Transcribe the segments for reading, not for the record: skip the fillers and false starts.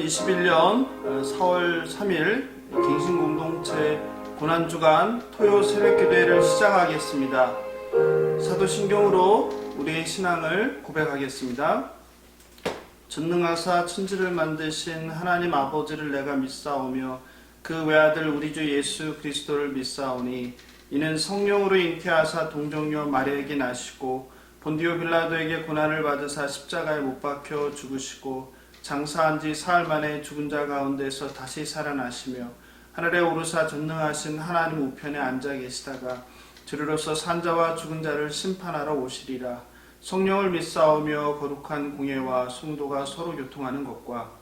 2021년 4월 3일 갱신공동체 고난주간 토요 새벽기도회를 시작하겠습니다. 사도신경으로 우리의 신앙을 고백하겠습니다. 전능하사 천지를 만드신 하나님 아버지를 내가 믿사오며 그 외아들 우리 주 예수 그리스도를 믿사오니 이는 성령으로 잉태하사 동정녀 마리아에게 나시고 본디오 빌라도에게 고난을 받으사 십자가에 못 박혀 죽으시고 장사한 지 사흘 만에 죽은 자 가운데서 다시 살아나시며 하늘에 오르사 전능하신 하나님 우편에 앉아 계시다가 주리로서 산자와 죽은 자를 심판하러 오시리라. 성령을 믿사오며 거룩한 공예와 성도가 서로 교통하는 것과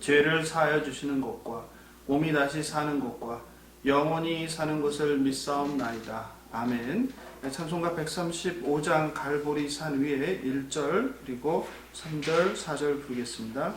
죄를 사하여 주시는 것과 몸이 다시 사는 것과 영원히 사는 것을 믿사옵나이다. 아멘. 찬송가 135장 갈보리 산 위에 1절 그리고 3절 4절 부르겠습니다.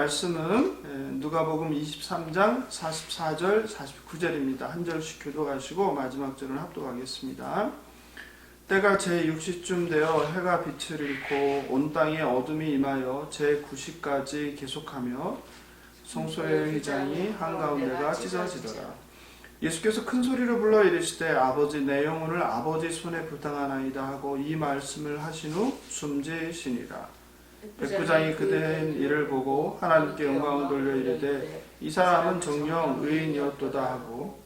말씀은 누가복음 23장 44절 49절입니다. 한 절씩 교독하시고 마지막 절은 합독하겠습니다. 때가 제6시쯤 되어 해가 빛을 잃고 온 땅에 어둠이 임하여 제9시까지 계속하며 성소의 휘장이 한가운데가 찢어지더라. 예수께서 큰 소리로 불러 이르시되 아버지 내 영혼을 아버지 손에 부당하나이다 하고 이 말씀을 하신 후 숨지시니라. 백부장이 그된 일을 보고 하나님께 영광을 돌려 이르되 이 사람은 정녕 의인이었도다 하고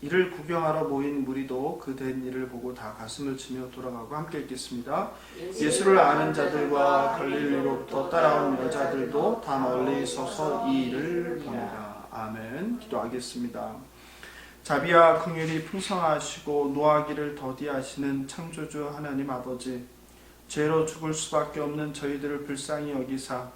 이를 구경하러 모인 무리도 그 된 일을 보고 다 가슴을 치며 돌아가고 함께 읽겠습니다. 예수를 아는 자들과 갈릴리로부터 따라온 여자들도 다 멀리 서서 이 일을 보니라. 아멘. 기도하겠습니다. 자비와 긍휼이 풍성하시고 노하기를 더디하시는 창조주 하나님 아버지, 죄로 죽을 수밖에 없는 저희들을 불쌍히 여기사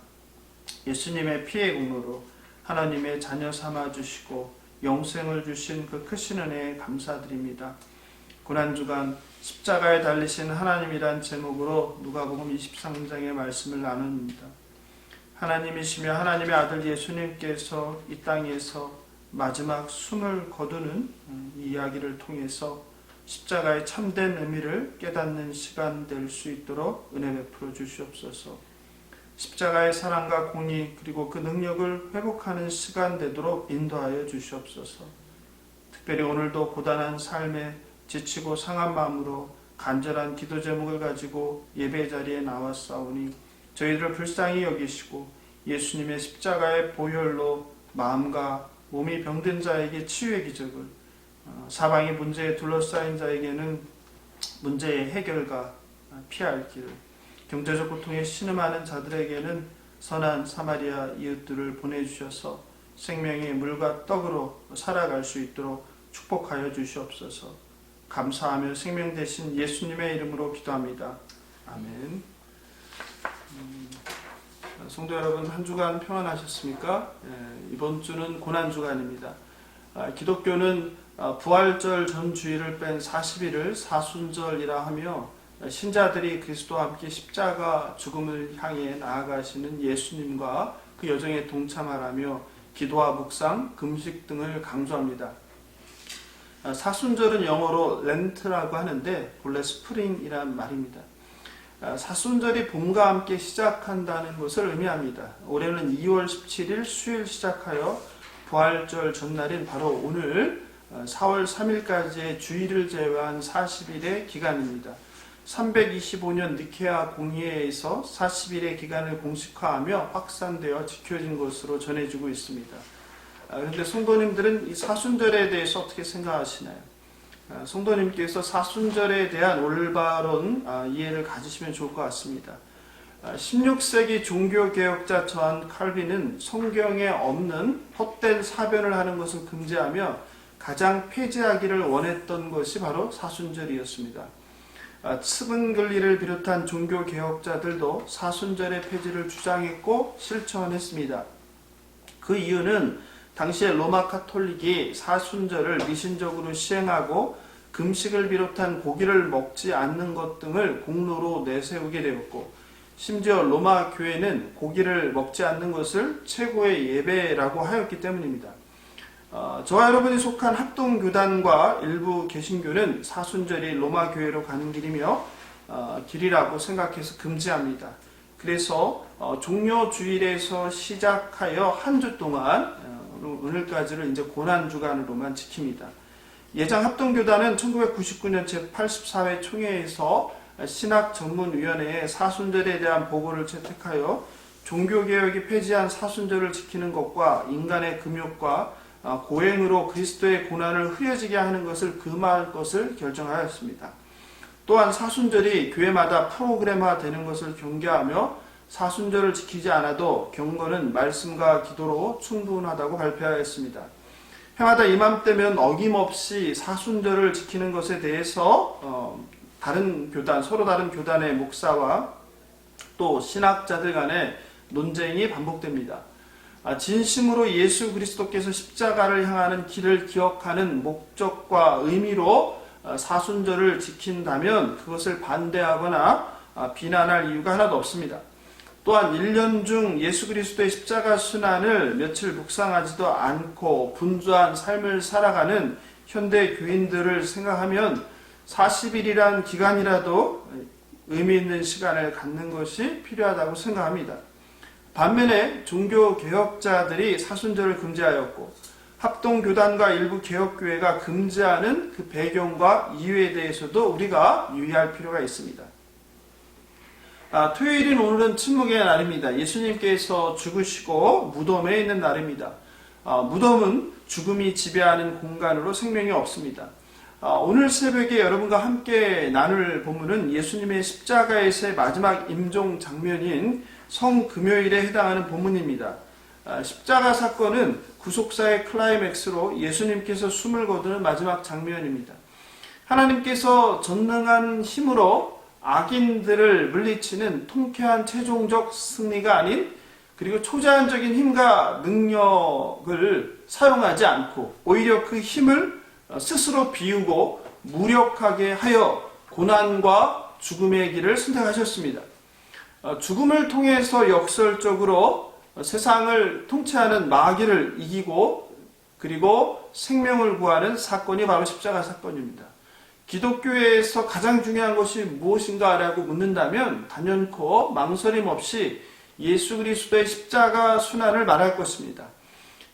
예수님의 피의 공로로 하나님의 자녀 삼아주시고 영생을 주신 그 크신 은혜에 감사드립니다. 고난주간 십자가에 달리신 하나님이란 제목으로 누가복음 23장의 말씀을 나눕니다. 하나님이시며 하나님의 아들 예수님께서 이 땅에서 마지막 숨을 거두는 이 이야기를 통해서 십자가의 참된 의미를 깨닫는 시간 될 수 있도록 은혜 베풀어 주시옵소서. 십자가의 사랑과 공의 그리고 그 능력을 회복하는 시간 되도록 인도하여 주시옵소서. 특별히 오늘도 고단한 삶에 지치고 상한 마음으로 간절한 기도 제목을 가지고 예배 자리에 나왔사오니 저희들을 불쌍히 여기시고 예수님의 십자가의 보혈로 마음과 몸이 병든 자에게 치유의 기적을, 사방이 문제에 둘러싸인 자에게는 문제의 해결과 피할 길을, 경제적 고통에 신음하는 자들에게는 선한 사마리아 이웃들을 보내주셔서 생명의 물과 떡으로 살아갈 수 있도록 축복하여 주시옵소서. 감사하며 생명 되신 예수님의 이름으로 기도합니다. 아멘. 성도 여러분, 한 주간 평안하셨습니까? 이번 주는 고난주간입니다. 기독교는 부활절 전 주일을 뺀 40일을 사순절이라 하며 신자들이 그리스도와 함께 십자가 죽음을 향해 나아가시는 예수님과 그 여정에 동참하라며 기도와 묵상, 금식 등을 강조합니다. 사순절은 영어로 렌트라고 하는데 본래 스프링이란 말입니다. 사순절이 봄과 함께 시작한다는 것을 의미합니다. 올해는 2월 17일 수요일 시작하여 부활절 전날인 바로 오늘 4월 3일까지의 주일을 제외한 40일의 기간입니다. 325년 니케아 공의회에서 40일의 기간을 공식화하며 확산되어 지켜진 것으로 전해지고 있습니다. 그런데 성도님들은 이 사순절에 대해서 어떻게 생각하시나요? 성도님께서 사순절에 대한 올바른 이해를 가지시면 좋을 것 같습니다. 16세기 종교개혁자 저한 칼빈은 성경에 없는 헛된 사변을 하는 것을 금지하며 가장 폐지하기를 원했던 것이 바로 사순절이었습니다. 스븐글리를 비롯한 종교개혁자들도 사순절의 폐지를 주장했고 실천했습니다. 그 이유는 당시에 로마 카톨릭이 사순절을 미신적으로 시행하고 금식을 비롯한 고기를 먹지 않는 것 등을 공로로 내세우게 되었고, 심지어 로마 교회는 고기를 먹지 않는 것을 최고의 예배라고 하였기 때문입니다. 저와 여러분이 속한 합동교단과 일부 개신교는 사순절이 로마 교회로 가는 길이라고 생각해서 금지합니다. 그래서 종료주일에서 시작하여 한 주 동안 오늘까지를 이제 고난주간으로만 지킵니다. 예장 합동교단은 1999년 제84회 총회에서 신학전문위원회에 사순절에 대한 보고를 채택하여 종교개혁이 폐지한 사순절을 지키는 것과 인간의 금욕과 고행으로 그리스도의 고난을 흐려지게 하는 것을 금할 것을 결정하였습니다. 또한 사순절이 교회마다 프로그램화되는 것을 경계하며 사순절을 지키지 않아도 경건은 말씀과 기도로 충분하다고 발표하였습니다. 해마다 이맘때면 어김없이 사순절을 지키는 것에 대해서 서로 다른 교단의 목사와 또 신학자들 간의 논쟁이 반복됩니다. 진심으로 예수 그리스도께서 십자가를 향하는 길을 기억하는 목적과 의미로 사순절을 지킨다면 그것을 반대하거나 비난할 이유가 하나도 없습니다. 또한 1년 중 예수 그리스도의 십자가 순환을 며칠 묵상하지도 않고 분주한 삶을 살아가는 현대 교인들을 생각하면 40일이란 기간이라도 의미 있는 시간을 갖는 것이 필요하다고 생각합니다. 반면에 종교개혁자들이 사순절을 금지하였고 합동교단과 일부 개혁교회가 금지하는 그 배경과 이유에 대해서도 우리가 유의할 필요가 있습니다. 토요일인 오늘은 침묵의 날입니다. 예수님께서 죽으시고 무덤에 있는 날입니다. 무덤은 죽음이 지배하는 공간으로 생명이 없습니다. 오늘 새벽에 여러분과 함께 나눌 본문은 예수님의 십자가에서의 마지막 임종 장면인 성금요일에 해당하는 본문입니다. 십자가 사건은 구속사의 클라이맥스로 예수님께서 숨을 거두는 마지막 장면입니다. 하나님께서 전능한 힘으로 악인들을 물리치는 통쾌한 최종적 승리가 아닌 그리고 초자연적인 힘과 능력을 사용하지 않고 오히려 그 힘을 스스로 비우고 무력하게 하여 고난과 죽음의 길을 선택하셨습니다. 죽음을 통해서 역설적으로 세상을 통치하는 마귀를 이기고 그리고 생명을 구하는 사건이 바로 십자가 사건입니다. 기독교에서 가장 중요한 것이 무엇인가라고 묻는다면 단연코 망설임 없이 예수 그리스도의 십자가 순환을 말할 것입니다.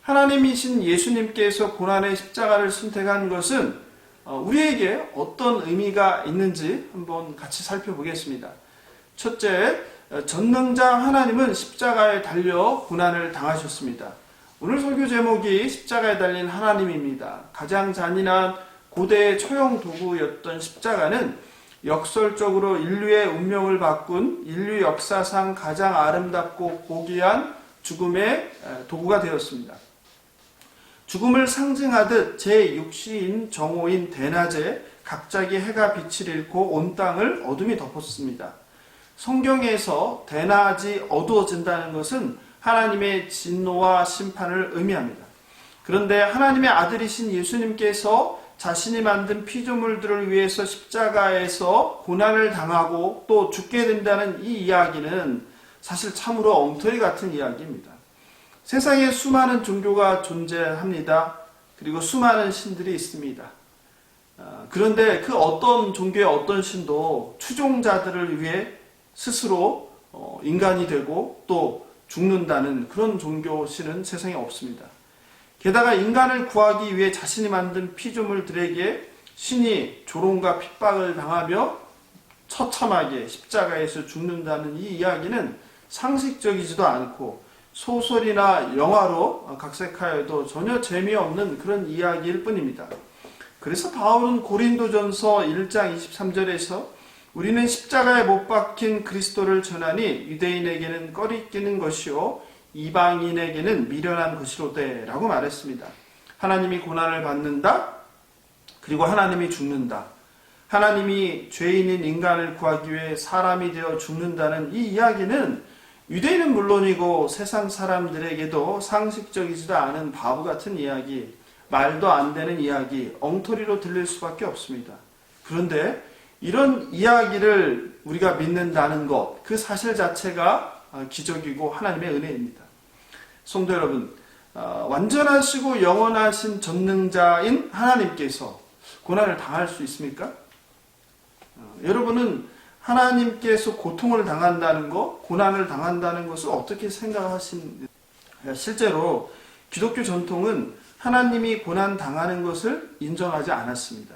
하나님이신 예수님께서 고난의 십자가를 선택한 것은 우리에게 어떤 의미가 있는지 한번 같이 살펴보겠습니다. 첫째, 전능자 하나님은 십자가에 달려 고난을 당하셨습니다. 오늘 설교 제목이 십자가에 달린 하나님입니다. 가장 잔인한 고대의 처형 도구였던 십자가는 역설적으로 인류의 운명을 바꾼 인류 역사상 가장 아름답고 고귀한 죽음의 도구가 되었습니다. 죽음을 상징하듯 제6시인 정오인 대낮에 갑자기 해가 빛을 잃고 온 땅을 어둠이 덮었습니다. 성경에서 대낮이 어두워진다는 것은 하나님의 진노와 심판을 의미합니다. 그런데 하나님의 아들이신 예수님께서 자신이 만든 피조물들을 위해서 십자가에서 고난을 당하고 또 죽게 된다는 이 이야기는 사실 참으로 엉터리 같은 이야기입니다. 세상에 수많은 종교가 존재합니다. 그리고 수많은 신들이 있습니다. 그런데 그 어떤 종교의 어떤 신도 추종자들을 위해 스스로 인간이 되고 또 죽는다는 그런 종교 신은 세상에 없습니다. 게다가 인간을 구하기 위해 자신이 만든 피조물들에게 신이 조롱과 핍박을 당하며 처참하게 십자가에서 죽는다는 이 이야기는 상식적이지도 않고 소설이나 영화로 각색하여도 전혀 재미없는 그런 이야기일 뿐입니다. 그래서 바울은 고린도전서 1장 23절에서 우리는 십자가에 못 박힌 그리스도를 전하니 유대인에게는 꺼리끼는 것이요 이방인에게는 미련한 것이로되 라고 말했습니다. 하나님이 고난을 받는다. 그리고 하나님이 죽는다. 하나님이 죄인인 인간을 구하기 위해 사람이 되어 죽는다는 이 이야기는 유대인은 물론이고 세상 사람들에게도 상식적이지도 않은 바보 같은 이야기, 말도 안 되는 이야기, 엉터리로 들릴 수밖에 없습니다. 그런데 이런 이야기를 우리가 믿는다는 것, 그 사실 자체가 기적이고 하나님의 은혜입니다. 성도 여러분, 완전하시고 영원하신 전능자인 하나님께서 고난을 당할 수 있습니까? 여러분은 하나님께서 고통을 당한다는 것, 고난을 당한다는 것을 어떻게 생각하십니까? 실제로 기독교 전통은 하나님이 고난 당하는 것을 인정하지 않았습니다.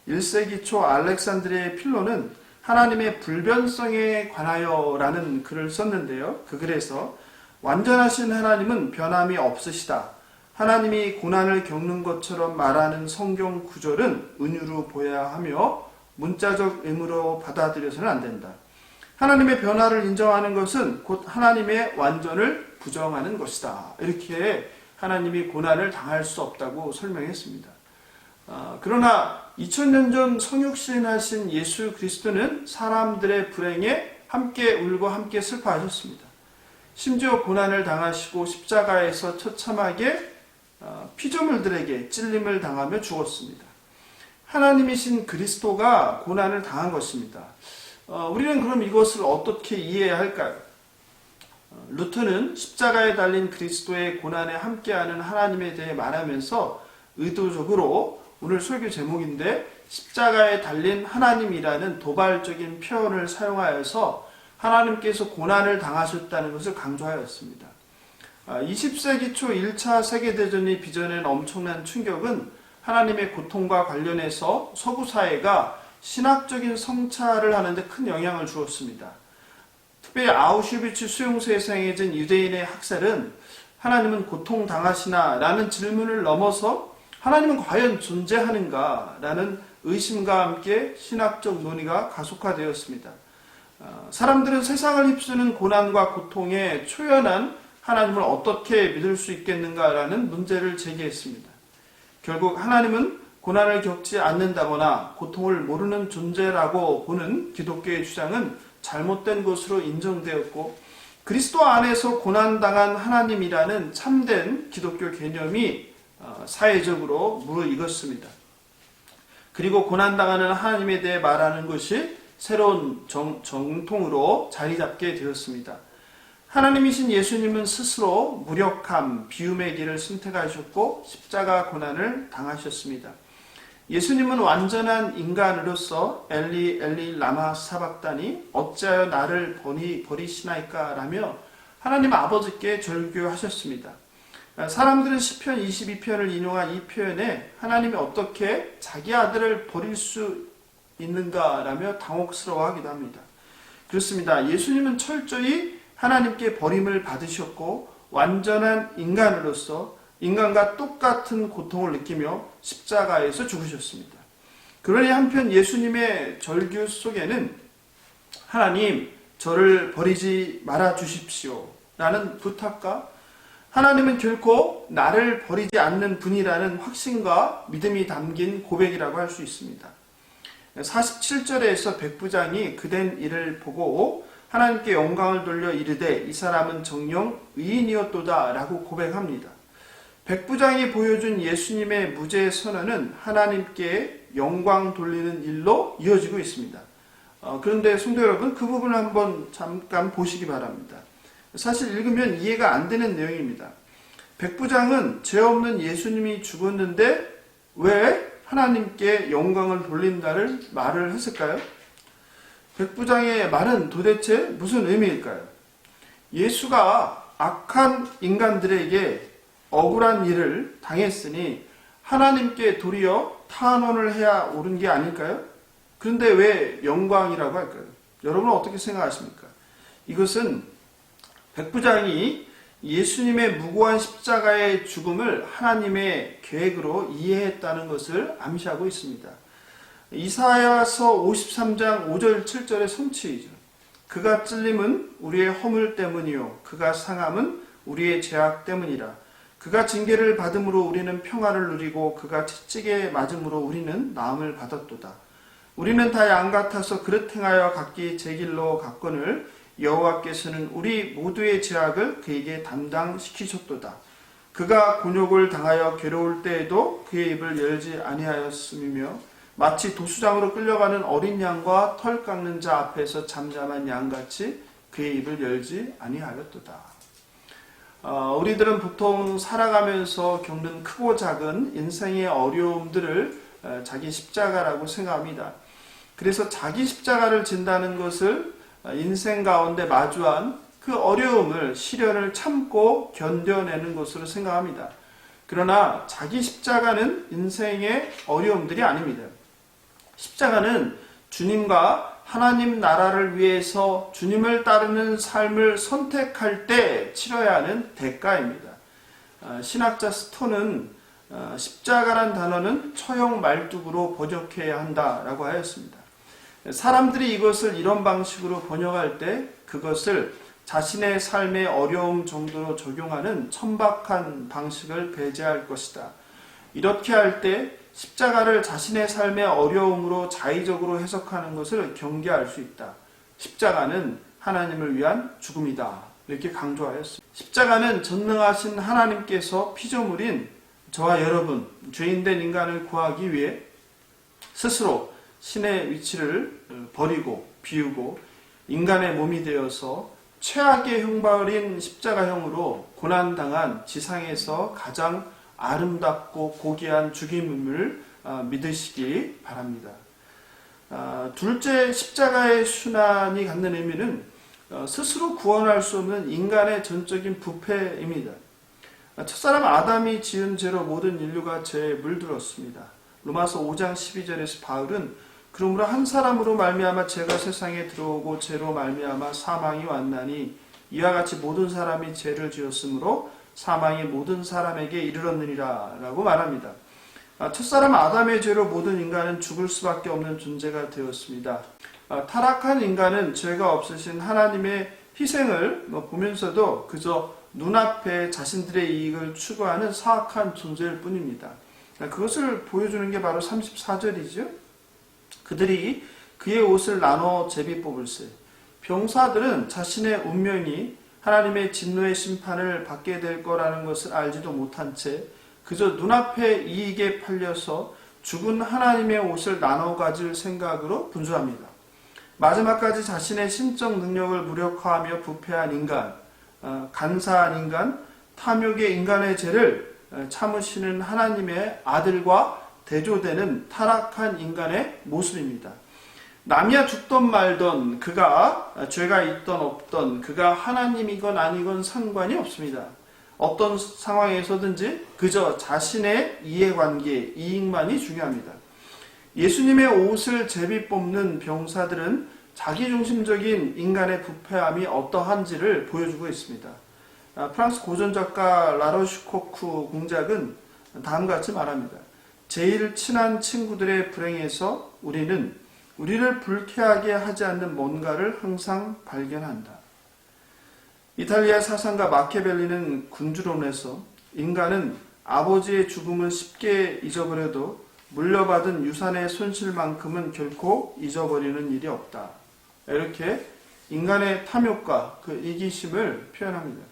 1세기 초 알렉산드리아의 필로는 하나님의 불변성에 관하여라는 글을 썼는데요. 그 글에서 완전하신 하나님은 변함이 없으시다. 하나님이 고난을 겪는 것처럼 말하는 성경 구절은 은유로 보여야 하며 문자적 의무로 받아들여서는 안 된다. 하나님의 변화를 인정하는 것은 곧 하나님의 완전을 부정하는 것이다. 이렇게 하나님이 고난을 당할 수 없다고 설명했습니다. 그러나 2000년 전 성육신하신 예수 그리스도는 사람들의 불행에 함께 울고 함께 슬퍼하셨습니다. 심지어 고난을 당하시고 십자가에서 처참하게 피조물들에게 찔림을 당하며 죽었습니다. 하나님이신 그리스도가 고난을 당한 것입니다. 우리는 그럼 이것을 어떻게 이해해야 할까요? 루터는 십자가에 달린 그리스도의 고난에 함께하는 하나님에 대해 말하면서 의도적으로 오늘 설교 제목인데 십자가에 달린 하나님이라는 도발적인 표현을 사용하여서 하나님께서 고난을 당하셨다는 것을 강조하였습니다. 20세기 초 1차 세계대전이 빚어낸 엄청난 충격은 하나님의 고통과 관련해서 서구 사회가 신학적인 성찰을 하는데 큰 영향을 주었습니다. 특별히 아우슈비츠 수용소에 상해진 유대인의 학살은 하나님은 고통당하시나? 라는 질문을 넘어서 하나님은 과연 존재하는가? 라는 의심과 함께 신학적 논의가 가속화되었습니다. 사람들은 세상을 휩쓰는 고난과 고통에 초연한 하나님을 어떻게 믿을 수 있겠는가라는 문제를 제기했습니다. 결국 하나님은 고난을 겪지 않는다거나 고통을 모르는 존재라고 보는 기독교의 주장은 잘못된 것으로 인정되었고, 그리스도 안에서 고난당한 하나님이라는 참된 기독교 개념이 사회적으로 무르익었습니다. 그리고 고난당하는 하나님에 대해 말하는 것이 새로운 정통으로 자리 잡게 되었습니다. 하나님이신 예수님은 스스로 무력함, 비움의 길을 선택하셨고 십자가 고난을 당하셨습니다. 예수님은 완전한 인간으로서 엘리 엘리 라마 사박다니 어찌하여 나를 버리시나이까 라며 하나님 아버지께 절규하셨습니다. 사람들은 시편 22편을 인용한 이 표현에 하나님이 어떻게 자기 아들을 버릴 수 있는가 라며 당혹스러워하기도 합니다. 그렇습니다. 예수님은 철저히 하나님께 버림을 받으셨고 완전한 인간으로서 인간과 똑같은 고통을 느끼며 십자가에서 죽으셨습니다. 그러니 한편 예수님의 절규 속에는 하나님 저를 버리지 말아 주십시오 라는 부탁과 하나님은 결코 나를 버리지 않는 분이라는 확신과 믿음이 담긴 고백이라고 할 수 있습니다. 47절에서 백부장이 그된 일을 보고 하나님께 영광을 돌려 이르되 이 사람은 정녕 의인이었도다 라고 고백합니다. 백부장이 보여준 예수님의 무죄 선언은 하나님께 영광 돌리는 일로 이어지고 있습니다. 그런데 성도 여러분, 그 부분을 한번 잠깐 보시기 바랍니다. 사실 읽으면 이해가 안 되는 내용입니다. 백부장은 죄 없는 예수님이 죽었는데 왜 하나님께 영광을 돌린다를 말을 했을까요? 백부장의 말은 도대체 무슨 의미일까요? 예수가 악한 인간들에게 억울한 일을 당했으니 하나님께 도리어 탄원을 해야 옳은 게 아닐까요? 그런데 왜 영광이라고 할까요? 여러분은 어떻게 생각하십니까? 이것은 백부장이 예수님의 무고한 십자가의 죽음을 하나님의 계획으로 이해했다는 것을 암시하고 있습니다. 이사야서 53장 5절 7절의 성취이죠. 그가 찔림은 우리의 허물 때문이요 그가 상함은 우리의 죄악 때문이라. 그가 징계를 받음으로 우리는 평화를 누리고 그가 채찍에 맞음으로 우리는 나음을 받았도다. 우리는 다 양 같아서 그릇 행하여 각기 제 길로 갔거늘 여호와께서는 우리 모두의 죄악을 그에게 담당시키셨도다. 그가 곤욕을 당하여 괴로울 때에도 그의 입을 열지 아니하였음이며 마치 도수장으로 끌려가는 어린 양과 털 깎는 자 앞에서 잠잠한 양같이 그의 입을 열지 아니하였도다. 우리들은 보통 살아가면서 겪는 크고 작은 인생의 어려움들을 자기 십자가라고 생각합니다. 그래서 자기 십자가를 진다는 것을 인생 가운데 마주한 그 어려움을, 시련을 참고 견뎌내는 것으로 생각합니다. 그러나 자기 십자가는 인생의 어려움들이 아닙니다. 십자가는 주님과 하나님 나라를 위해서 주님을 따르는 삶을 선택할 때 치러야 하는 대가입니다. 신학자 스톤은 십자가란 단어는 처형 말뚝으로 번역해야 한다라고 하였습니다. 사람들이 이것을 이런 방식으로 번역할 때 그것을 자신의 삶의 어려움 정도로 적용하는 천박한 방식을 배제할 것이다. 이렇게 할 때 십자가를 자신의 삶의 어려움으로 자의적으로 해석하는 것을 경계할 수 있다. 십자가는 하나님을 위한 죽음이다. 이렇게 강조하였습니다. 십자가는 전능하신 하나님께서 피조물인 저와 여러분, 죄인된 인간을 구하기 위해 스스로 신의 위치를 버리고 비우고 인간의 몸이 되어서 최악의 형벌인 십자가형으로 고난당한 지상에서 가장 아름답고 고귀한 죽임을 믿으시기 바랍니다. 둘째, 십자가의 순환이 갖는 의미는 스스로 구원할 수 없는 인간의 전적인 부패입니다. 첫사람 아담이 지은 죄로 모든 인류가 죄에 물들었습니다. 로마서 5장 12절에서 바울은 그러므로 한 사람으로 말미암아 죄가 세상에 들어오고 죄로 말미암아 사망이 왔나니 이와 같이 모든 사람이 죄를 지었으므로 사망이 모든 사람에게 이르렀느니라 라고 말합니다. 첫사람 아담의 죄로 모든 인간은 죽을 수밖에 없는 존재가 되었습니다. 타락한 인간은 죄가 없으신 하나님의 희생을 보면서도 그저 눈앞에 자신들의 이익을 추구하는 사악한 존재일 뿐입니다. 그것을 보여주는 게 바로 34절이죠. 그들이 그의 옷을 나눠 제비 뽑을세. 병사들은 자신의 운명이 하나님의 진노의 심판을 받게 될 거라는 것을 알지도 못한 채 그저 눈앞의 이익에 팔려서 죽은 하나님의 옷을 나눠 가질 생각으로 분주합니다. 마지막까지 자신의 신적 능력을 무력화하며 부패한 인간, 간사한 인간, 탐욕의 인간의 죄를 참으시는 하나님의 아들과 대조되는 타락한 인간의 모습입니다. 남이야 죽던 말던 그가 죄가 있던 없던 그가 하나님이건 아니건 상관이 없습니다. 어떤 상황에서든지 그저 자신의 이해관계, 이익만이 중요합니다. 예수님의 옷을 제비 뽑는 병사들은 자기중심적인 인간의 부패함이 어떠한지를 보여주고 있습니다. 프랑스 고전작가 라로슈코크 공작은 다음과 같이 말합니다. 제일 친한 친구들의 불행에서 우리는 우리를 불쾌하게 하지 않는 뭔가를 항상 발견한다. 이탈리아 사상가 마키아벨리는 군주론에서 인간은 아버지의 죽음은 쉽게 잊어버려도 물려받은 유산의 손실만큼은 결코 잊어버리는 일이 없다. 이렇게 인간의 탐욕과 그 이기심을 표현합니다.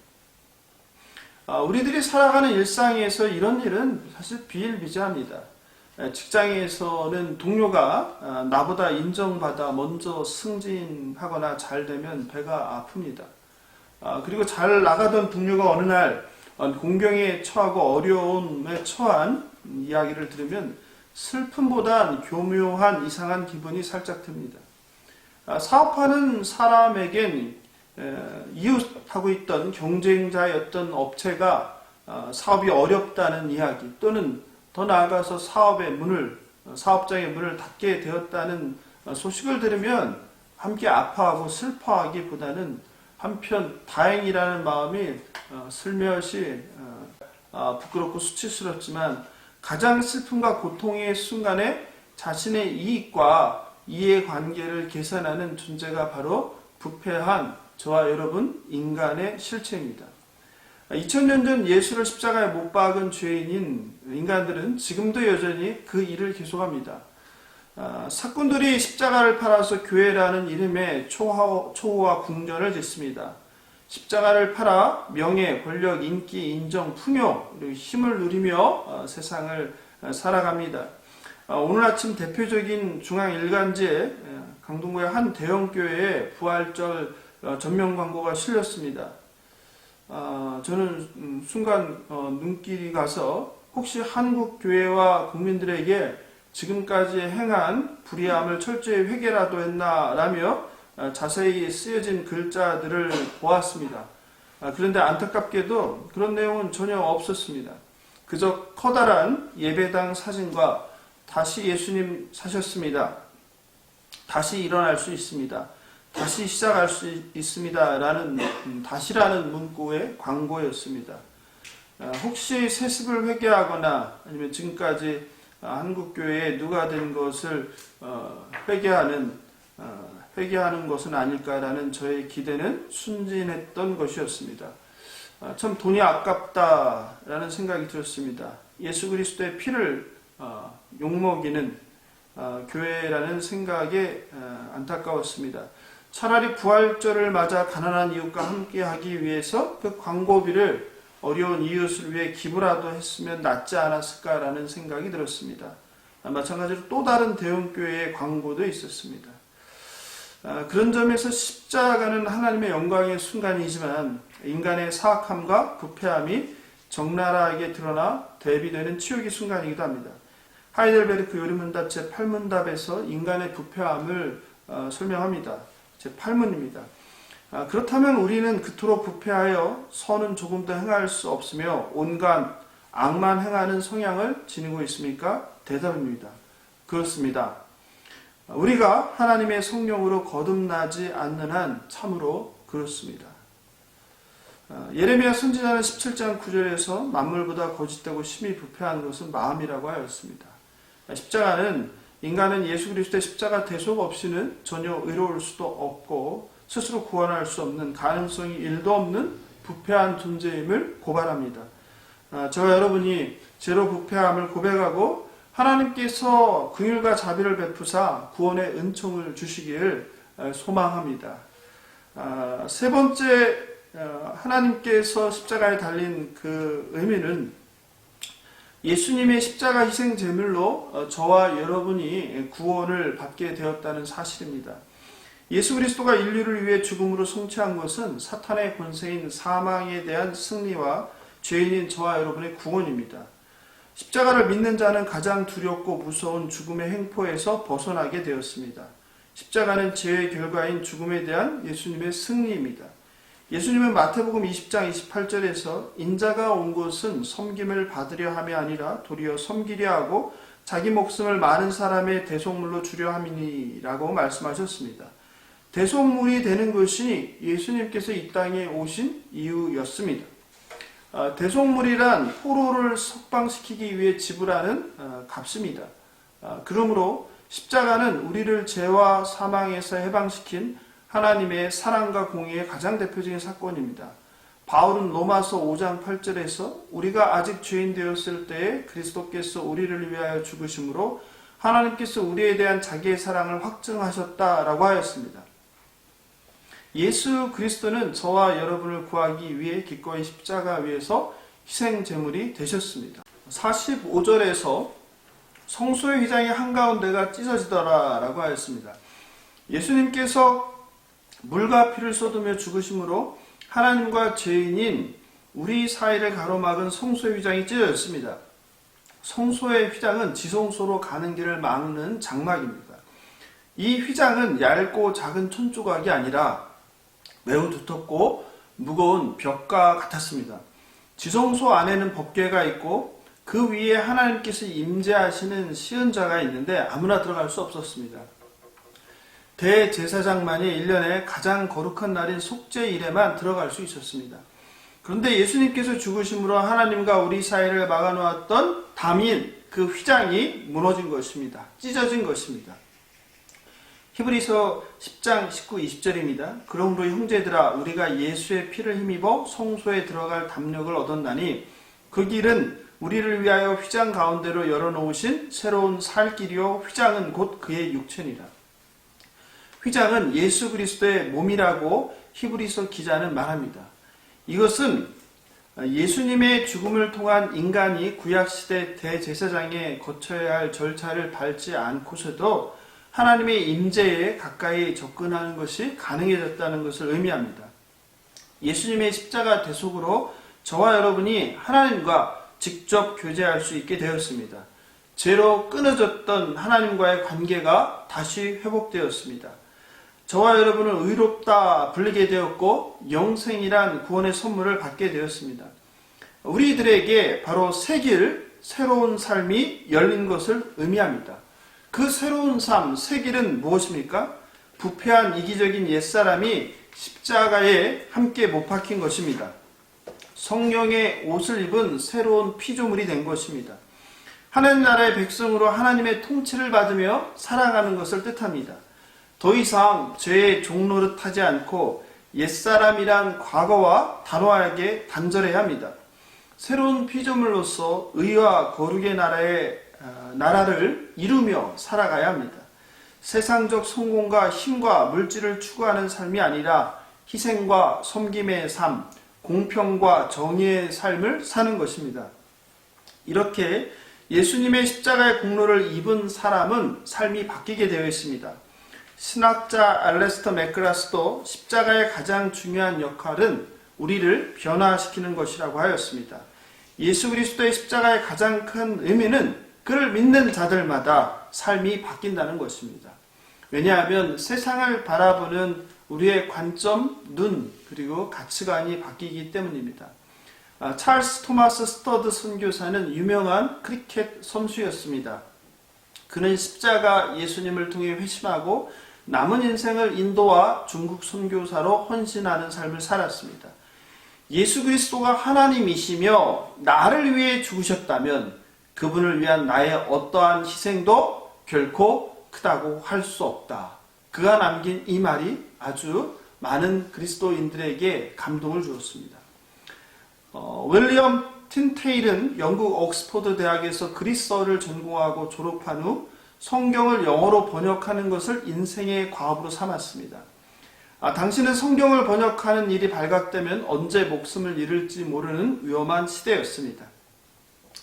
우리들이 살아가는 일상에서 이런 일은 사실 비일비재합니다. 직장에서는 동료가 나보다 인정받아 먼저 승진하거나 잘 되면 배가 아픕니다. 그리고 잘 나가던 동료가 어느 날 공경에 처하고 어려움에 처한 이야기를 들으면 슬픔보단 교묘한 이상한 기분이 살짝 듭니다. 사업하는 사람에겐 이웃하고 있던 경쟁자였던 업체가 사업이 어렵다는 이야기 또는 더 나아가서 사업장의 문을 닫게 되었다는 소식을 들으면 함께 아파하고 슬퍼하기보다는 한편 다행이라는 마음이 슬며시 부끄럽고 수치스럽지만 가장 슬픔과 고통의 순간에 자신의 이익과 이해관계를 계산하는 존재가 바로 부패한 저와 여러분 인간의 실체입니다. 2000년 전 예수를 십자가에 못 박은 죄인인 인간들은 지금도 여전히 그 일을 계속합니다. 사꾼들이 십자가를 팔아서 교회라는 이름의 초호와 궁전을 짓습니다. 십자가를 팔아 명예, 권력, 인기, 인정, 풍요, 그리고 힘을 누리며 세상을 살아갑니다. 오늘 아침 대표적인 중앙일간지에 강동구의 한 대형교회에 부활절 전면 광고가 실렸습니다. 저는 순간 눈길이 가서 혹시 한국 교회와 국민들에게 지금까지 행한 불의함을 철저히 회개라도 했나라며 자세히 쓰여진 글자들을 보았습니다. 그런데 안타깝게도 그런 내용은 전혀 없었습니다. 그저 커다란 예배당 사진과 다시 예수님 사셨습니다. 다시 일어날 수 있습니다. 다시 시작할 수 있습니다. 라는 다시라는 문구의 광고였습니다. 혹시 세습을 회개하거나 아니면 지금까지 한국교회에 누가 된 것을 회개하는 것은 아닐까라는 저의 기대는 순진했던 것이었습니다. 참 돈이 아깝다라는 생각이 들었습니다. 예수 그리스도의 피를 욕먹이는 교회라는 생각에 안타까웠습니다. 차라리 부활절을 맞아 가난한 이웃과 함께하기 위해서 그 광고비를 어려운 이웃을 위해 기부라도 했으면 낫지 않았을까라는 생각이 들었습니다. 마찬가지로 또 다른 대형교회의 광고도 있었습니다. 그런 점에서 십자가는 하나님의 영광의 순간이지만 인간의 사악함과 부패함이 적나라하게 드러나 대비되는 치욕의 순간이기도 합니다. 하이델베르크 요리문답 제8문답에서 인간의 부패함을 설명합니다. 제8문입니다. 그렇다면 우리는 그토록 부패하여 선은 조금도 행할 수 없으며 온갖 악만 행하는 성향을 지니고 있습니까? 대답입니다. 그렇습니다. 우리가 하나님의 성령으로 거듭나지 않는 한 참으로 그렇습니다. 예레미야 선지자는 17장 9절에서 만물보다 거짓되고 심히 부패한 것은 마음이라고 하였습니다. 십자가는 인간은 예수 그리스도의 십자가 대속 없이는 전혀 의로울 수도 없고 스스로 구원할 수 없는 가능성이 1도 없는 부패한 존재임을 고발합니다. 저와 여러분이 죄로 부패함을 고백하고 하나님께서 긍휼과 자비를 베푸사 구원의 은총을 주시기를 소망합니다. 세 번째, 하나님께서 십자가에 달린 그 의미는 예수님의 십자가 희생 제물로 저와 여러분이 구원을 받게 되었다는 사실입니다. 예수 그리스도가 인류를 위해 죽음으로 성취한 것은 사탄의 권세인 사망에 대한 승리와 죄인인 저와 여러분의 구원입니다. 십자가를 믿는 자는 가장 두렵고 무서운 죽음의 횡포에서 벗어나게 되었습니다. 십자가는 죄의 결과인 죽음에 대한 예수님의 승리입니다. 예수님은 마태복음 20장 28절에서 인자가 온 것은 섬김을 받으려 함이 아니라 도리어 섬기려 하고 자기 목숨을 많은 사람의 대속물로 주려 함이니라고 말씀하셨습니다. 대속물이 되는 것이 예수님께서 이 땅에 오신 이유였습니다. 대속물이란 포로를 석방시키기 위해 지불하는 값입니다. 그러므로 십자가는 우리를 죄와 사망에서 해방시킨 하나님의 사랑과 공의의 가장 대표적인 사건입니다. 바울은 로마서 5장 8절에서 우리가 아직 죄인 되었을 때에 그리스도께서 우리를 위하여 죽으심으로 하나님께서 우리에 대한 자기의 사랑을 확증하셨다라고 하였습니다. 예수 그리스도는 저와 여러분을 구하기 위해 기꺼이 십자가 위에서 희생 제물이 되셨습니다. 45절에서 성소의 휘장이 한가운데가 찢어지더라 라고 하였습니다. 예수님께서 물과 피를 쏟으며 죽으심으로 하나님과 죄인인 우리 사이를 가로막은 성소의 휘장이 찢어졌습니다. 성소의 휘장은 지성소로 가는 길을 막는 장막입니다. 이 휘장은 얇고 작은 천조각이 아니라 매우 두텁고 무거운 벽과 같았습니다. 지성소 안에는 법궤가 있고 그 위에 하나님께서 임재하시는 시은자가 있는데 아무나 들어갈 수 없었습니다. 대제사장만이 1년에 가장 거룩한 날인 속죄일에만 들어갈 수 있었습니다. 그런데 예수님께서 죽으심으로 하나님과 우리 사이를 막아놓았던 담인 그 휘장이 무너진 것입니다. 찢어진 것입니다. 히브리서 10장 19, 20절입니다. 그러므로 형제들아 우리가 예수의 피를 힘입어 성소에 들어갈 담력을 얻었나니 그 길은 우리를 위하여 휘장 가운데로 열어놓으신 새로운 살 길이요 휘장은 곧 그의 육체니라. 휘장은 예수 그리스도의 몸이라고 히브리서 기자는 말합니다. 이것은 예수님의 죽음을 통한 인간이 구약시대 대제사장에 거쳐야 할 절차를 밟지 않고서도 하나님의 임재에 가까이 접근하는 것이 가능해졌다는 것을 의미합니다. 예수님의 십자가 대속으로 저와 여러분이 하나님과 직접 교제할 수 있게 되었습니다. 죄로 끊어졌던 하나님과의 관계가 다시 회복되었습니다. 저와 여러분은 의롭다 불리게 되었고 영생이란 구원의 선물을 받게 되었습니다. 우리들에게 바로 새 길, 새로운 삶이 열린 것을 의미합니다. 그 새로운 삶, 새 길은 무엇입니까? 부패한 이기적인 옛사람이 십자가에 함께 못 박힌 것입니다. 성령의 옷을 입은 새로운 피조물이 된 것입니다. 하나님 나라의 백성으로 하나님의 통치를 받으며 살아가는 것을 뜻합니다. 더 이상 죄의 종노릇하지 않고 옛사람이란 과거와 단호하게 단절해야 합니다. 새로운 피조물로서 의와 거룩의 나라를 이루며 살아가야 합니다. 세상적 성공과 힘과 물질을 추구하는 삶이 아니라 희생과 섬김의 삶, 공평과 정의의 삶을 사는 것입니다. 이렇게 예수님의 십자가의 공로를 입은 사람은 삶이 바뀌게 되어 있습니다. 신학자 알레스터 맥그라스도 십자가의 가장 중요한 역할은 우리를 변화시키는 것이라고 하였습니다. 예수 그리스도의 십자가의 가장 큰 의미는 그를 믿는 자들마다 삶이 바뀐다는 것입니다. 왜냐하면 세상을 바라보는 우리의 관점, 눈, 그리고 가치관이 바뀌기 때문입니다. 찰스 토마스 스터드 선교사는 유명한 크리켓 선수였습니다. 그는 십자가 예수님을 통해 회심하고 남은 인생을 인도와 중국 선교사로 헌신하는 삶을 살았습니다. 예수 그리스도가 하나님이시며 나를 위해 죽으셨다면 그분을 위한 나의 어떠한 희생도 결코 크다고 할 수 없다. 그가 남긴 이 말이 아주 많은 그리스도인들에게 감동을 주었습니다. 윌리엄 틴테일은 영국 옥스퍼드 대학에서 그리스어를 전공하고 졸업한 후 성경을 영어로 번역하는 것을 인생의 과업으로 삼았습니다. 당신은 성경을 번역하는 일이 발각되면 언제 목숨을 잃을지 모르는 위험한 시대였습니다.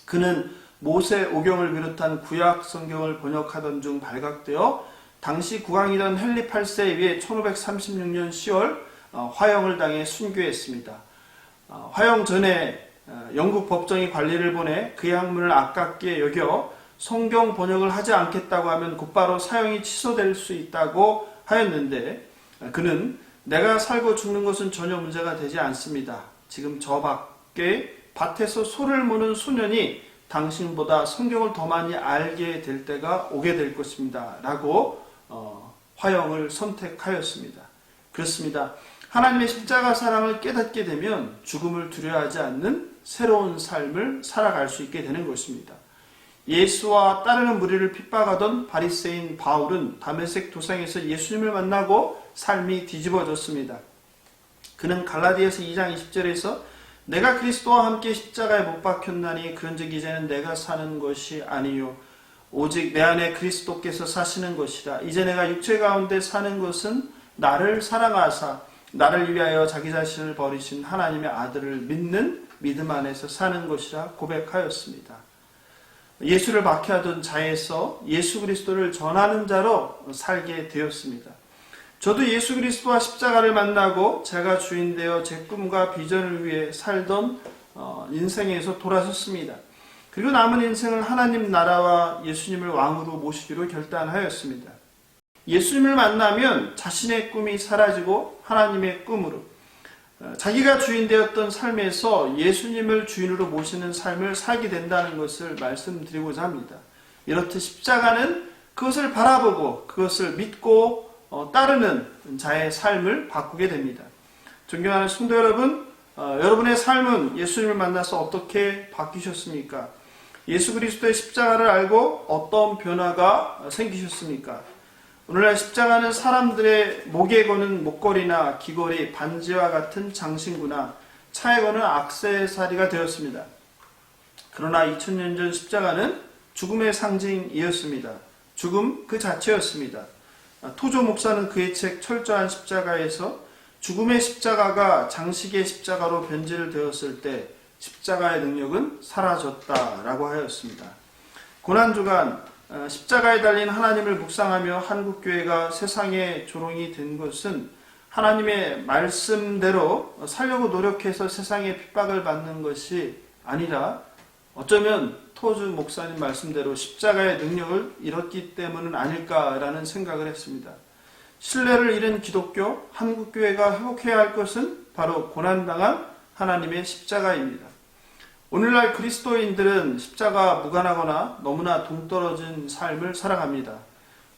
그는 모세 오경을 비롯한 구약 성경을 번역하던 중 발각되어 당시 국왕이던 헨리 8세에 의해 1536년 10월 화형을 당해 순교했습니다. 화형 전에 영국 법정이 관리를 보내 그의 학문을 아깝게 여겨 성경 번역을 하지 않겠다고 하면 곧바로 사형이 취소될 수 있다고 하였는데 그는 내가 살고 죽는 것은 전혀 문제가 되지 않습니다. 지금 저 밖에 밭에서 소를 무는 소년이 당신보다 성경을 더 많이 알게 될 때가 오게 될 것입니다. 라고 화형을 선택하였습니다. 그렇습니다. 하나님의 십자가 사랑을 깨닫게 되면 죽음을 두려워하지 않는 새로운 삶을 살아갈 수 있게 되는 것입니다. 예수와 따르는 무리를 핍박하던 바리새인 바울은 다메섹 도상에서 예수님을 만나고 삶이 뒤집어졌습니다. 그는 갈라디아서 2장 20절에서 내가 그리스도와 함께 십자가에 못 박혔나니 그런즉 이제는 내가 사는 것이 아니요 오직 내 안에 그리스도께서 사시는 것이라. 이제 내가 육체 가운데 사는 것은 나를 사랑하사 나를 위하여 자기 자신을 버리신 하나님의 아들을 믿는 믿음 안에서 사는 것이라 고백하였습니다. 예수를 박해하던 자에서 예수 그리스도를 전하는 자로 살게 되었습니다. 저도 예수 그리스도와 십자가를 만나고 제가 주인 되어 제 꿈과 비전을 위해 살던 인생에서 돌아섰습니다. 그리고 남은 인생을 하나님 나라와 예수님을 왕으로 모시기로 결단하였습니다. 예수님을 만나면 자신의 꿈이 사라지고 하나님의 꿈으로 자기가 주인 되었던 삶에서 예수님을 주인으로 모시는 삶을 살게 된다는 것을 말씀드리고자 합니다. 이렇듯 십자가는 그것을 바라보고 그것을 믿고 따르는 자의 삶을 바꾸게 됩니다. 존경하는 성도 여러분, 여러분의 삶은 예수님을 만나서 어떻게 바뀌셨습니까? 예수 그리스도의 십자가를 알고 어떤 변화가 생기셨습니까? 오늘날 십자가는 사람들의 목에 거는 목걸이나 귀걸이, 반지와 같은 장신구나 차에 거는 액세서리가 되었습니다. 그러나 2000년 전 십자가는 죽음의 상징이었습니다. 죽음 그 자체였습니다. 토조 목사는 그의 책 철저한 십자가에서 죽음의 십자가가 장식의 십자가로 변질 되었을 때 십자가의 능력은 사라졌다라고 하였습니다. 고난주간 십자가에 달린 하나님을 묵상하며 한국교회가 세상의 조롱이 된 것은 하나님의 말씀대로 살려고 노력해서 세상의 핍박을 받는 것이 아니라 어쩌면 토주 목사님 말씀대로 십자가의 능력을 잃었기 때문은 아닐까라는 생각을 했습니다. 신뢰를 잃은 기독교, 한국교회가 회복해야 할 것은 바로 고난당한 하나님의 십자가입니다. 오늘날 그리스도인들은 십자가 무관하거나 너무나 동떨어진 삶을 살아갑니다.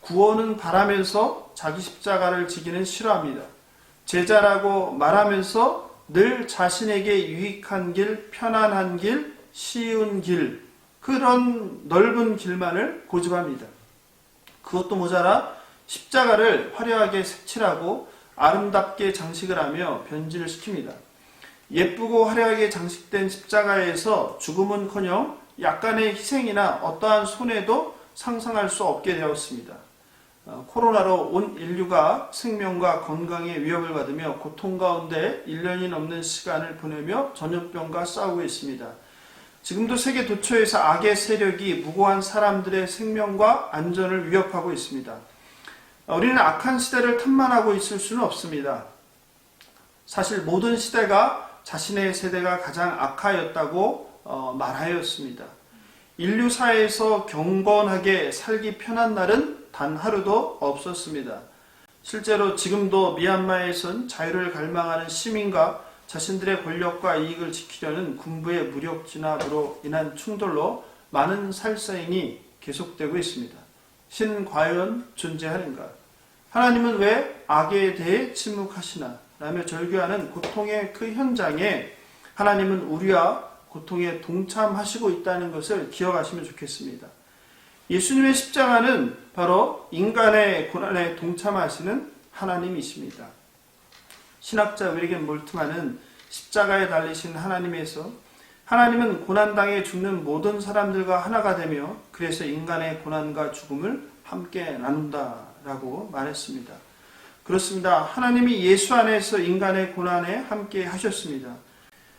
구원은 바라면서 자기 십자가를 지기는 싫어합니다. 제자라고 말하면서 늘 자신에게 유익한 길, 편안한 길, 쉬운 길, 그런 넓은 길만을 고집합니다. 그것도 모자라 십자가를 화려하게 색칠하고 아름답게 장식을 하며 변질시킵니다. 예쁘고 화려하게 장식된 십자가에서 죽음은커녕 약간의 희생이나 어떠한 손해도 상상할 수 없게 되었습니다. 코로나로 온 인류가 생명과 건강의 위협을 받으며 고통 가운데 1년이 넘는 시간을 보내며 전염병과 싸우고 있습니다. 지금도 세계 도처에서 악의 세력이 무고한 사람들의 생명과 안전을 위협하고 있습니다. 우리는 악한 시대를 탓만하고 있을 수는 없습니다. 사실 모든 시대가 자신의 세대가 가장 악하였다고 말하였습니다. 인류사에서 경건하게 살기 편한 날은 단 하루도 없었습니다. 실제로 지금도 미얀마에선 자유를 갈망하는 시민과 자신들의 권력과 이익을 지키려는 군부의 무력 진압으로 인한 충돌로 많은 살사인이 계속되고 있습니다. 신 과연 존재하는가? 하나님은 왜 악에 대해 침묵하시나? 라며 절규하는 고통의 그 현장에 하나님은 우리와 고통에 동참하시고 있다는 것을 기억하시면 좋겠습니다. 예수님의 십자가는 바로 인간의 고난에 동참하시는 하나님이십니다. 신학자 윌리엄 몰트만은 십자가에 달리신 하나님에서 하나님은 고난당해 죽는 모든 사람들과 하나가 되며 그래서 인간의 고난과 죽음을 함께 나눈다라고 말했습니다. 그렇습니다. 하나님이 예수 안에서 인간의 고난에 함께 하셨습니다.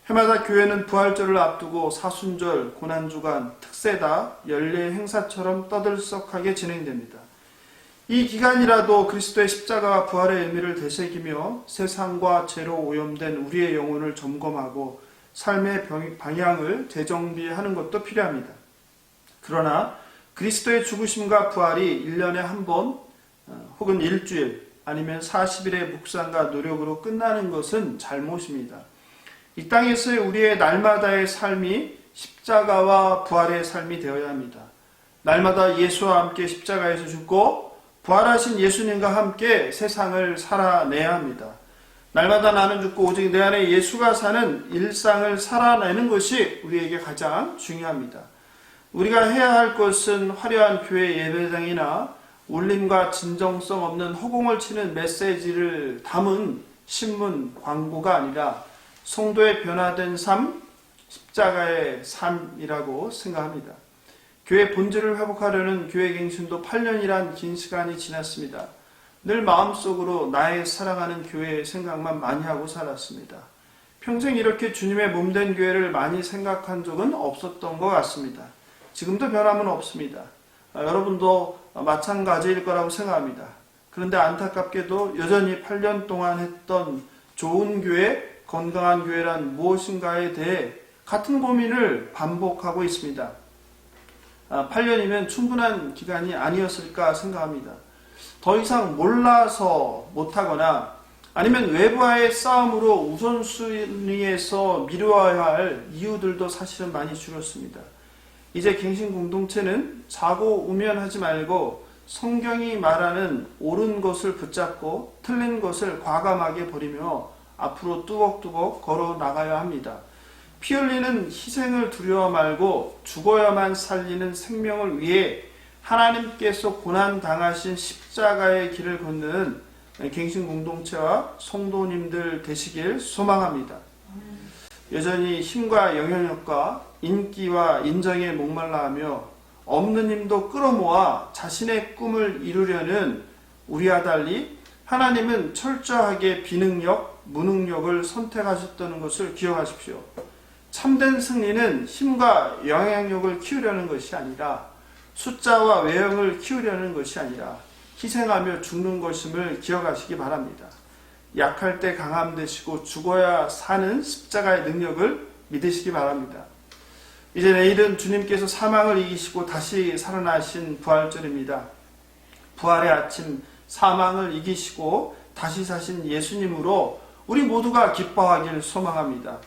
해마다 교회는 부활절을 앞두고 사순절, 고난주간, 특세다, 연례 행사처럼 떠들썩하게 진행됩니다. 이 기간이라도 그리스도의 십자가와 부활의 의미를 되새기며 세상과 죄로 오염된 우리의 영혼을 점검하고 삶의 방향을 재정비하는 것도 필요합니다. 그러나 그리스도의 죽으심과 부활이 1년에 한 번 혹은 일주일 아니면 40일의 묵상과 노력으로 끝나는 것은 잘못입니다. 이 땅에서의 우리의 날마다의 삶이 십자가와 부활의 삶이 되어야 합니다. 날마다 예수와 함께 십자가에서 죽고 부활하신 예수님과 함께 세상을 살아내야 합니다. 날마다 나는 죽고 오직 내 안에 예수가 사는 일상을 살아내는 것이 우리에게 가장 중요합니다. 우리가 해야 할 것은 화려한 교회 예배당이나 울림과 진정성 없는 허공을 치는 메시지를 담은 신문, 광고가 아니라 성도의 변화된 삶, 십자가의 삶이라고 생각합니다. 교회 본질을 회복하려는 교회 갱신도 8년이란 긴 시간이 지났습니다. 늘 마음속으로 나의 사랑하는 교회의 생각만 많이 하고 살았습니다. 평생 이렇게 주님의 몸된 교회를 많이 생각한 적은 없었던 것 같습니다. 지금도 변함은 없습니다. 여러분도 마찬가지일 거라고 생각합니다. 그런데 안타깝게도 여전히 8년 동안 했던 좋은 교회, 건강한 교회란 무엇인가에 대해 같은 고민을 반복하고 있습니다. 8년이면 충분한 기간이 아니었을까 생각합니다. 더 이상 몰라서 못하거나 아니면 외부와의 싸움으로 우선순위에서 미루어야 할 이유들도 사실은 많이 줄었습니다. 이제 갱신 공동체는 자고 우면하지 말고 성경이 말하는 옳은 것을 붙잡고 틀린 것을 과감하게 버리며 앞으로 뚜벅뚜벅 걸어 나가야 합니다. 피 흘리는 희생을 두려워 말고 죽어야만 살리는 생명을 위해 하나님께서 고난 당하신 십자가의 길을 걷는 갱신 공동체와 성도님들 되시길 소망합니다. 여전히 힘과 영향력과 인기와 인정에 목말라하며 없는 힘도 끌어모아 자신의 꿈을 이루려는 우리와 달리 하나님은 철저하게 비능력, 무능력을 선택하셨다는 것을 기억하십시오. 참된 승리는 힘과 영향력을 키우려는 것이 아니라 숫자와 외형을 키우려는 것이 아니라 희생하며 죽는 것임을 기억하시기 바랍니다. 약할 때 강함 되시고 죽어야 사는 십자가의 능력을 믿으시기 바랍니다. 이제 내일은 주님께서 사망을 이기시고 다시 살아나신 부활절입니다. 부활의 아침, 사망을 이기시고 다시 사신 예수님으로 우리 모두가 기뻐하길 소망합니다.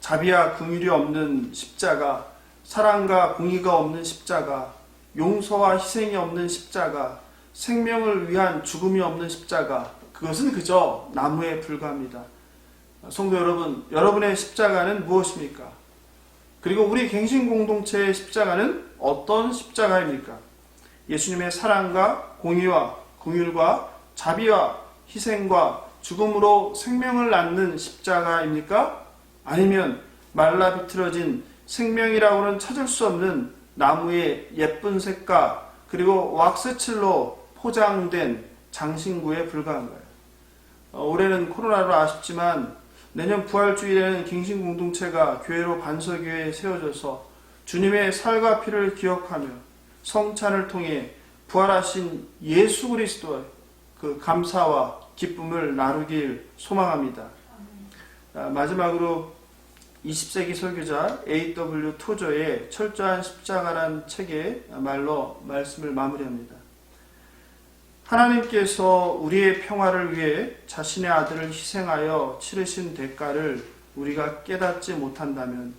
자비와 긍휼이 없는 십자가, 사랑과 공의가 없는 십자가, 용서와 희생이 없는 십자가, 생명을 위한 죽음이 없는 십자가, 그것은 그저 나무에 불과합니다. 성도 여러분, 여러분의 십자가는 무엇입니까? 그리고 우리 갱신 공동체의 십자가는 어떤 십자가입니까? 예수님의 사랑과 공의와 긍휼과 자비와 희생과 죽음으로 생명을 낳는 십자가입니까? 아니면 말라 비틀어진 생명이라고는 찾을 수 없는 나무의 예쁜 색과 그리고 왁스칠로 포장된 장신구에 불과한가요? 올해는 코로나로 아쉽지만 내년 부활주일에는 갱신공동체가 교회로 반석교회에 세워져서 주님의 살과 피를 기억하며 성찬을 통해 부활하신 예수 그리스도의 그 감사와 기쁨을 나누길 소망합니다. 마지막으로 20세기 설교자 A.W. 토저의 철저한 십자가란 책의 말로 말씀을 마무리합니다. 하나님께서 우리의 평화를 위해 자신의 아들을 희생하여 치르신 대가를 우리가 깨닫지 못한다면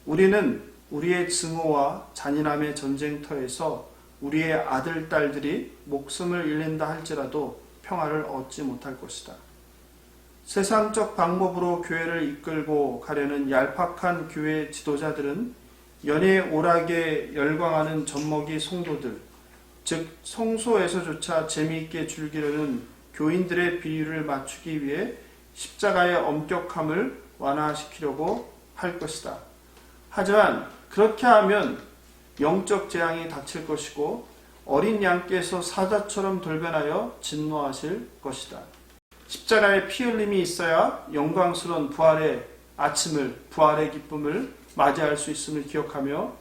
우리는 우리의 증오와 잔인함의 전쟁터에서 우리의 아들, 딸들이 목숨을 잃는다 할지라도 평화를 얻지 못할 것이다. 세상적 방법으로 교회를 이끌고 가려는 얄팍한 교회 지도자들은 연애 오락에 열광하는 젖먹이 성도들, 즉 성소에서조차 재미있게 즐기려는 교인들의 비율을 맞추기 위해 십자가의 엄격함을 완화시키려고 할 것이다. 하지만 그렇게 하면 영적 재앙이 닥칠 것이고 어린 양께서 사자처럼 돌변하여 진노하실 것이다. 십자가의 피 흘림이 있어야 영광스러운 부활의 아침을, 부활의 기쁨을 맞이할 수 있음을 기억하며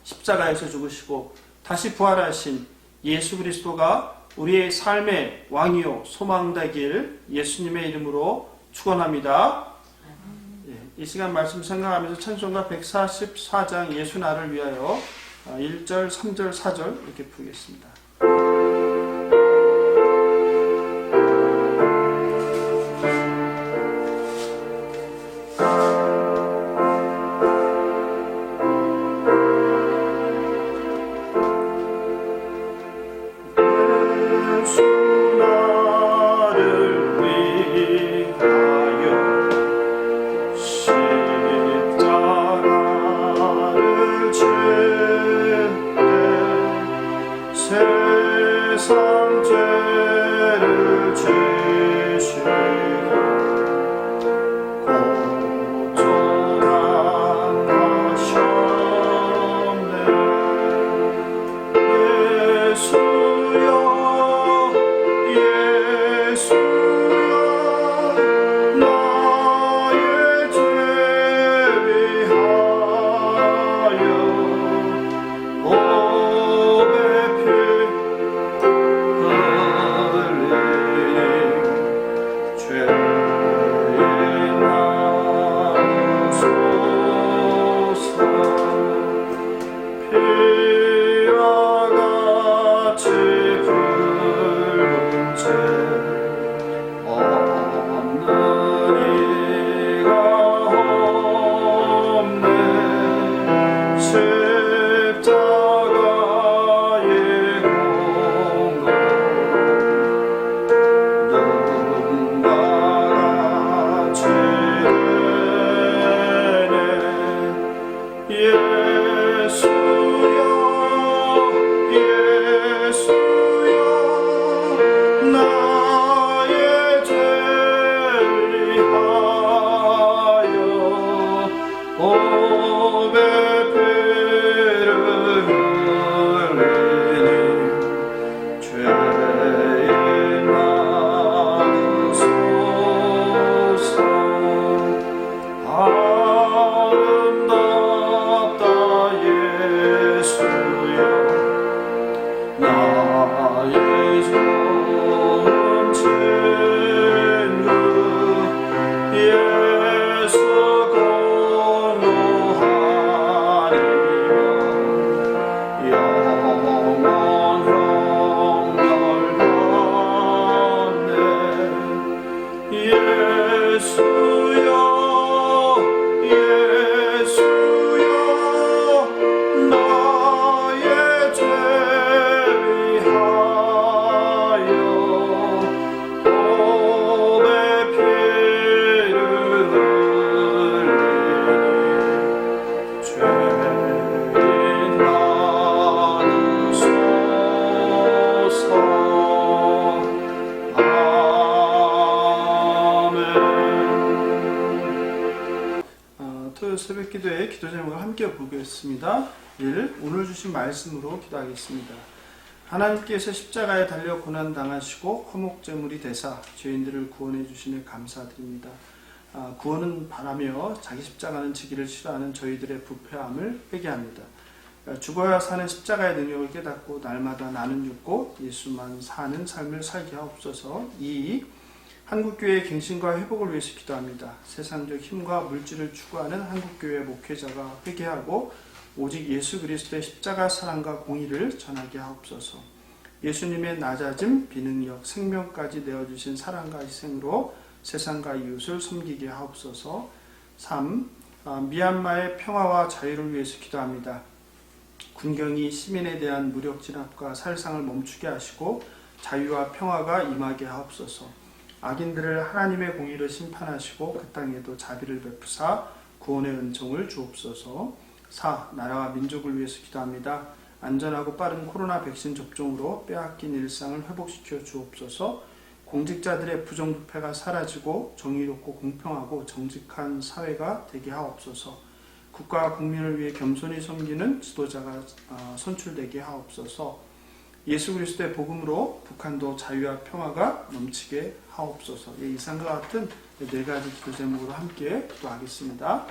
십자가에서 죽으시고 다시 부활하신 예수 그리스도가 우리의 삶의 왕이요 소망되길 예수님의 이름으로 축원합니다. 이 시간 말씀 생각하면서 찬송가 144장 예수 나를 위하여 1절, 3절, 4절 이렇게 부르겠습니다. 새벽기도의 기도 제목을 함께 보겠습니다. 1. 오늘 주신 말씀으로 기도하겠습니다. 하나님께서 십자가에 달려 고난당하시고 화목제물이 되사 죄인들을 구원해 주시니 감사드립니다. 구원은 바라며 자기 십자가는 지기를 싫어하는 저희들의 부패함을 회개합니다. 죽어야 사는 십자가의 능력을 깨닫고 날마다 나는 죽고 예수만 사는 삶을 살게 하옵소서. 2. 한국교회의 갱신과 회복을 위해서 기도합니다. 세상적 힘과 물질을 추구하는 한국교회 목회자가 회개하고 오직 예수 그리스도의 십자가 사랑과 공의를 전하게 하옵소서. 예수님의 낮아짐, 비능력, 생명까지 내어주신 사랑과 희생으로 세상과 이웃을 섬기게 하옵소서. 3. 미얀마의 평화와 자유를 위해서 기도합니다. 군경이 시민에 대한 무력 진압과 살상을 멈추게 하시고 자유와 평화가 임하게 하옵소서. 악인들을 하나님의 공의로 심판하시고 그 땅에도 자비를 베푸사 구원의 은총을 주옵소서. 4. 나라와 민족을 위해서 기도합니다. 안전하고 빠른 코로나 백신 접종으로 빼앗긴 일상을 회복시켜 주옵소서. 공직자들의 부정부패가 사라지고 정의롭고 공평하고 정직한 사회가 되게 하옵소서. 국가와 국민을 위해 겸손히 섬기는 지도자가 선출되게 하옵소서. 예수 그리스도의 복음으로 북한도 자유와 평화가 넘치게 하옵소서. 이상과 같은 4가지 기도 제목으로 함께 기도하겠습니다.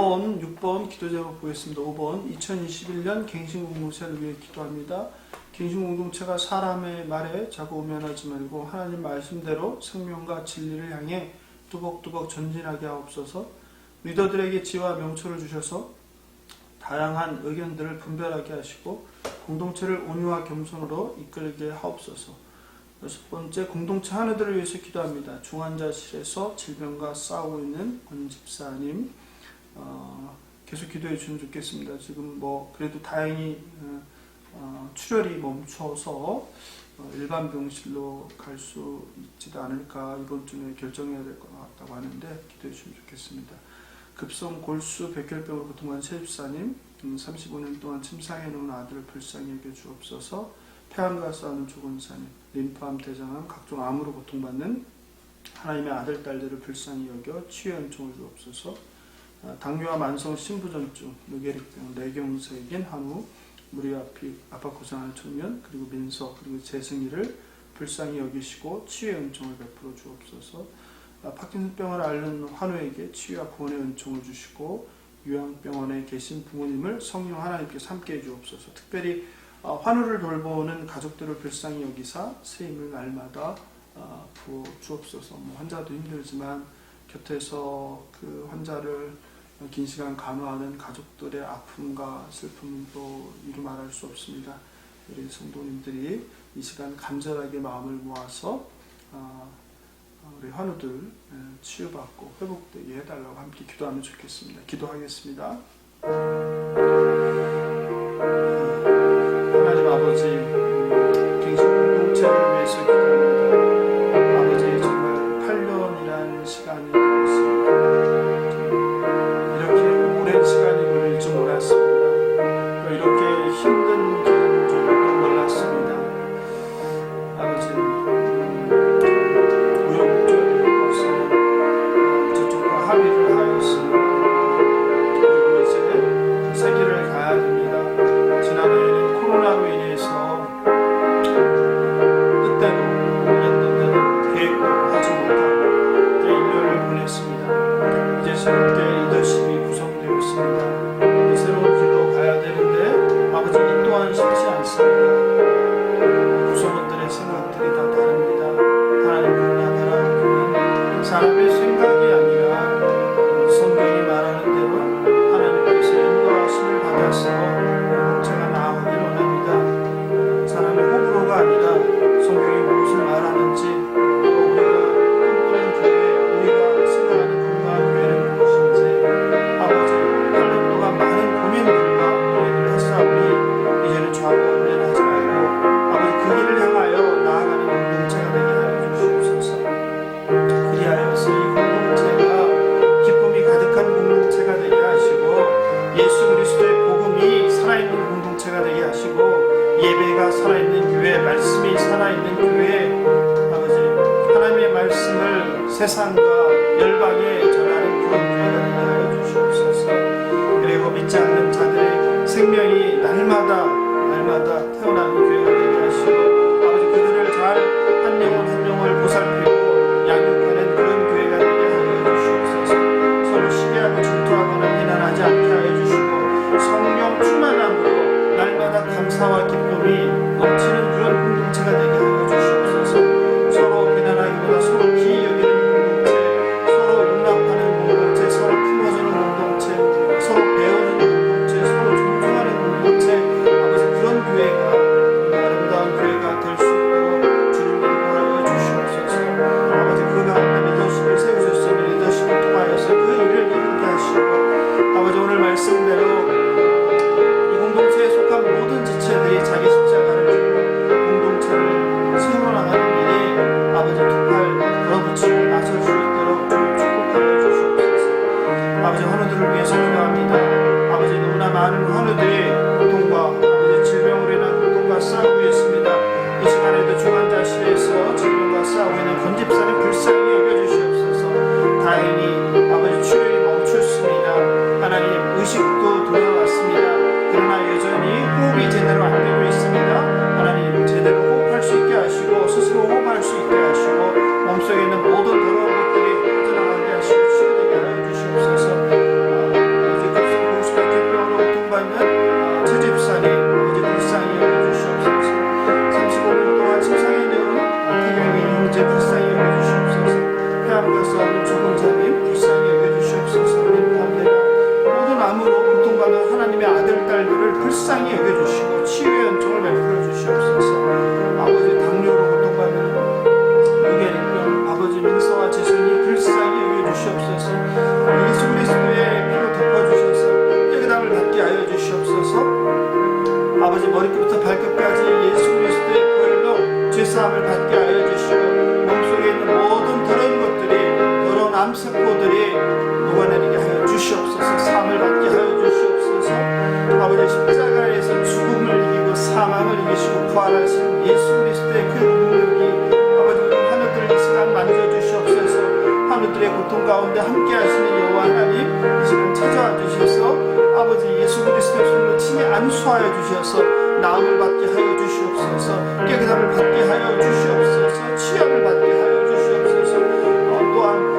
5번, 6번 기도 제목 보겠습니다. 5번 2021년 갱신공동체를 위해 기도합니다. 갱신공동체가 사람의 말에 자꾸 오면하지 말고 하나님 말씀대로 생명과 진리를 향해 뚜벅뚜벅 전진하게 하옵소서. 리더들에게 지혜와 명초를 주셔서 다양한 의견들을 분별하게 하시고 공동체를 온유와 겸손으로 이끌게 하옵소서. 6번째, 공동체 하나들을 위해서 기도합니다. 중환자실에서 질병과 싸우고 있는 권 집사님 계속 기도해 주시면 좋겠습니다. 지금 그래도 다행히 출혈이 멈춰서 일반 병실로 갈 수 있지도 않을까, 이번 주에 결정해야 될 것 같다고 하는데 기도해 주시면 좋겠습니다. 급성 골수 백혈병으로 고통받는 최 집사님, 35년 동안 침상에 놓은 아들을 불쌍히 여겨 주옵소서. 폐암과 싸우는 조건사님, 림프암, 대장암, 각종 암으로 고통받는 하나님의 아들, 딸들을 불쌍히 여겨 치유의 은총을 주옵소서. 당뇨와 만성 신부전증, 뇌결핵병, 뇌경색인 한우, 무리 앞이 압박 고생하는 청년, 그리고 민서, 그리고 재승이를 불쌍히 여기시고 치유의 은총을 베풀어 주옵소서. 파킨슨병을 앓는 환우에게 치유와 구원의 은총을 주시고 요양병원에 계신 부모님을 성령 하나님께서 함께 해주옵소서. 특별히 환우를 돌보는 가족들을 불쌍히 여기사 새 힘을 날마다 부어 주옵소서. 환자도 힘들지만 곁에서 그 환자를 긴 시간 간호하는 가족들의 아픔과 슬픔은 또 이루 말할 수 없습니다. 우리 성도님들이 이 시간 간절하게 마음을 모아서 우리 환우들 치유받고 회복되게 해달라고 함께 기도하면 좋겠습니다. 기도하겠습니다. 하나님 아버지, 갱신공동체를 위해서 기도합니다. 아버지, 정말 8년이라는 시간이 되었습니다. 이렇게 오랜 시간이 걸릴 줄 몰랐습니다. 이렇게 힘든 기간인 줄도 몰랐습니다. 아버지, 우여곡절이 없어 저쪽과 합의를 하였습니다. 그리고 이제 세계를 가야 됩니다. 지난해에는 코로나로 인해서 뜻대로 했던 데는 계획도 하지 못하고 1년을 보냈습니다. 이제 새롭게 리더십이 구성되었습니다. 새로운 길로 가야 되는데 아버지, 이 또한 쉽지 않습니다. 구성원들의 생각들이 다 다릅니다. 하나님 바라보는 사람의 생각이 아니라 성경이 말하는 대로 하나님께서 인도하심을 받아서 공동체가 나아가길 원합니다. 사람의 호불호가 아니라 성경이 무엇을 말하는지, 또 우리가 꿈꾸는 교회, 우리가 생각하는 건강한 교회는 무엇인지 아버지, 8년 동안 많은 고민들과 얘기를 했사오니 이제는 좌고우면하지 말고 아버지, 그 길을 향하여 나아가는 공동체가 되게 하여 주시옵소서. 그리하여서 이 공동체가 기쁨이 가득한 공동체가 되게 하시고 예수 그리스도의 복음이 살아있는 공동체가 되게 하시고 예배가 살아있는 교회, 말씀이 살아있는 교회, 아버지, 하나님의 말씀을 세상과 열방에 전하는 그런 교회가 되게 하여 주시옵소서. 그리고 믿지 않는 자들의 생명이 날마다 태어나는 교회가 되게 하시고 아버지, 그들을 잘 한 영혼 한 영혼을 보살피고 양육하는 그런 교회가 되게 하여 주시옵소서. 서로 시기하고 질투하거나 비난하지 않게 하여 주시고 성령 충만함으로 날마다 감사와 기쁨이 넘치는 그런 공동체가 되게 하여 주시옵소서. 서로 비난하기보다 서로 기이 여기는 공동체, 서로 용납하는 공동체, 서로 품어주는 공동체, 서로 배우는 공동체, 서로 존중하는 공동체, 아버지, 그런 교회가 아름다운 교회가 될 수 있도록 주님 인도하여 주시옵소서. 아버지, 그 가운데 리더십을 세우셨으니 리더십을 통하여서 그 일을 이루게 하시고 아버지, 오늘 말씀대로 이 공동체에 속한 모든 지체들이 자기 십자가를 지고 공동체를 세워나가는 일이 아버지 두 팔 걸어붙이고 나설 수 있도록 주님 축복하여 주시옵소서. 아버지, 환우들을 위해서 기도합니다. 아버지, 너무나 많은 환우들이 고통과 아버지 질병으로 인한 고통과 싸우고 있습니다. 이 시간에도 중환자실에서 질병과 싸우고 있는 권 집사님 불쌍히 여겨주시옵소서. 다행히 아버지 치료이 멈췄습니다. 하나님, 의식도 돌아왔습니다. 그러나 여전히 호흡이 제대로 안 되고 있습니다. 하나님, 제대로 호흡할 수 있게 하시고 스스로 호흡할 수 있게 하시고 몸속에 있는 모든 더러운 것들이 빠져나가게 하시고 치유되게 하여 주시옵소서. 암세포들이 녹아내리게 하여 주시옵소서. 상을 받게 하여 주시옵소서. 아버지 십자가에서 죽음을 이기고 사망을 이기시고 부활하신 예수 그리스도의 그 능력이 아버지 하늘들 이 시간 만져주시옵소서. 하늘들의 고통 가운데 함께 하시는 여호와 하나님 이 시간 찾아와 주셔서 아버지 예수 그리스도의 손으로 친히 안수하여 주셔서 나음을 받게 하여 주시옵소서. 깨끗함을 받게 하여 주시옵소서. 치유함을 받게 하여 주시옵소서. 또한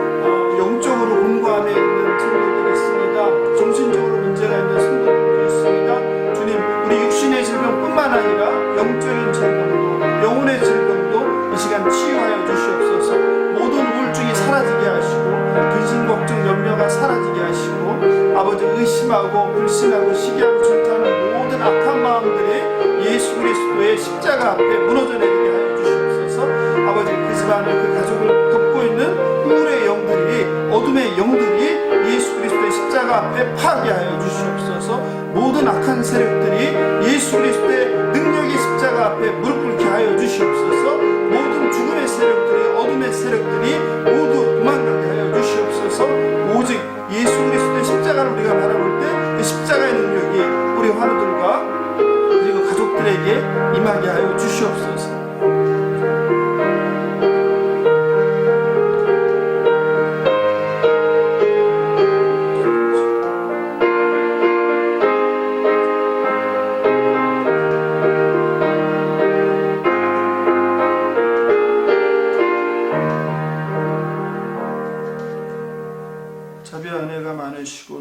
영적으로 공고함에 있는 성도들이 있습니다. 정신적으로 문제가 있는 성도들이 있습니다. 주님, 우리 육신의 질병뿐만 아니라 영적인 질병도 영혼의 질병도 이 시간 치유하여 주시옵소서. 모든 우울증이 사라지게 하시고 근심 걱정 염려가 사라지게 하시고 아버지 의심하고 불신하고 시기하고 질투하는 모든 악한 마음들이 예수 그리스도의 십자가 앞에 무너져 내리게 하여 주시옵소서. 아버지 그 집안을 그 가족을 돕고 있는 우울의 영들이 어둠의 영들이 예수 그리스도의 십자가 앞에 파괴하여 주시옵소서. 모든 악한 세력들이 예수 그리스도의 능력의 십자가 앞에 무릎 꿇게 하여 주시옵소서. 모든 죽음의 세력들이 어둠의 세력들이 모두 도망가게 하여 주시옵소서. 오직 예수 그리스도의 십자가를 우리가 바라볼 때 그 십자가의 능력이 우리 환우들과 그리고 가족들에게 임하게 하여 주시옵소서.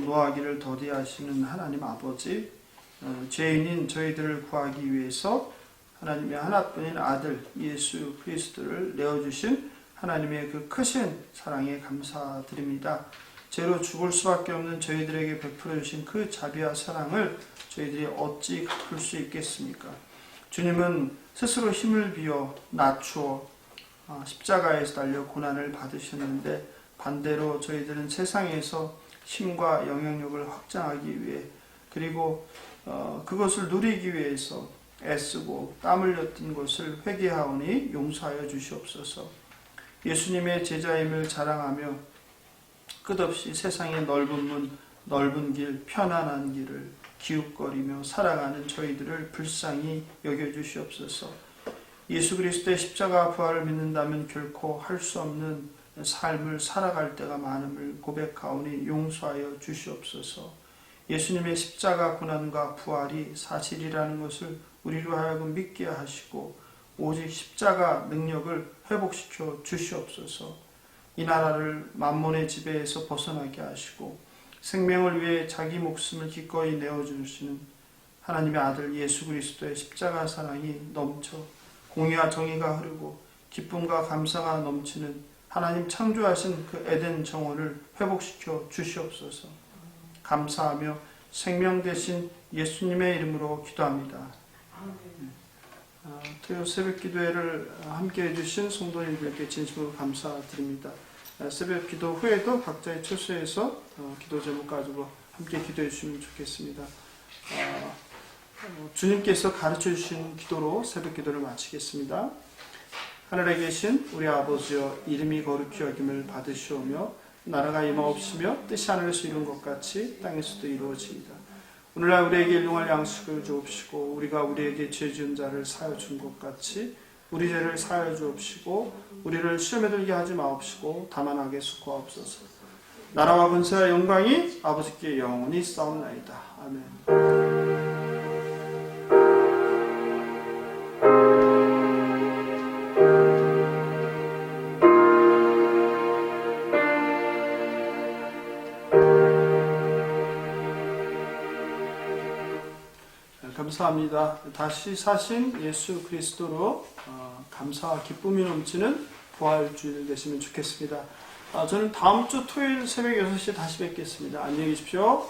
노하기를 더디하시는 하나님 아버지, 죄인인 저희들을 구하기 위해서 하나님의 하나뿐인 아들 예수 그리스도를 내어주신 하나님의 그 크신 사랑에 감사드립니다. 죄로 죽을 수밖에 없는 저희들에게 베풀어 주신 그 자비와 사랑을 저희들이 어찌 갚을 수 있겠습니까? 주님은 스스로 힘을 비워 낮추어 십자가에서 달려 고난을 받으셨는데 반대로 저희들은 세상에서 힘과 영향력을 확장하기 위해 그리고 그것을 누리기 위해서 애쓰고 땀 흘렸던 것을 회개하오니 용서하여 주시옵소서. 예수님의 제자임을 자랑하며 끝없이 세상의 넓은 문, 넓은 길, 편안한 길을 기웃거리며 살아가는 저희들을 불쌍히 여겨주시옵소서. 예수 그리스도의 십자가 부활을 믿는다면 결코 할 수 없는 삶을 살아갈 때가 많음을 고백하오니 용서하여 주시옵소서. 예수님의 십자가 고난과 부활이 사실이라는 것을 우리로 하여금 믿게 하시고 오직 십자가 능력을 회복시켜 주시옵소서. 이 나라를 만몬의 지배에서 벗어나게 하시고 생명을 위해 자기 목숨을 기꺼이 내어주시는 하나님의 아들 예수 그리스도의 십자가 사랑이 넘쳐 공의와 정의가 흐르고 기쁨과 감사가 넘치는 하나님 창조하신 그 에덴 정원을 회복시켜 주시옵소서. 감사하며 생명 되신 예수님의 이름으로 기도합니다. 토요 새벽 기도회를 함께 해주신 성도님들께 진심으로 감사드립니다. 새벽 기도 후에도 각자의 처소에서 기도 제목 가지고 함께 기도해 주시면 좋겠습니다. 주님께서 가르쳐 주신 기도로 새벽 기도를 마치겠습니다. 하늘에 계신 우리 아버지여, 이름이 거룩히 여김을 받으시오며 나라가 임하옵시며 뜻이 하늘에서 이룬 것 같이 땅에서도 이루어지이다. 오늘날 우리에게 일용할 양식을 주옵시고 우리가 우리에게 죄 지은 자를 사하여 준 것 같이 우리 죄를 사하여 주옵시고 우리를 시험에 들게 하지 마옵시고 다만 악에 속하옵소서. 나라와 권세와 영광이 아버지께 영원히 싸움나이다. 아멘. 감사합니다. 다시 사신 예수 그리스도로 감사와 기쁨이 넘치는 부활주일 되시면 좋겠습니다. 저는 다음 주 토요일 새벽 6시에 다시 뵙겠습니다. 안녕히 계십시오.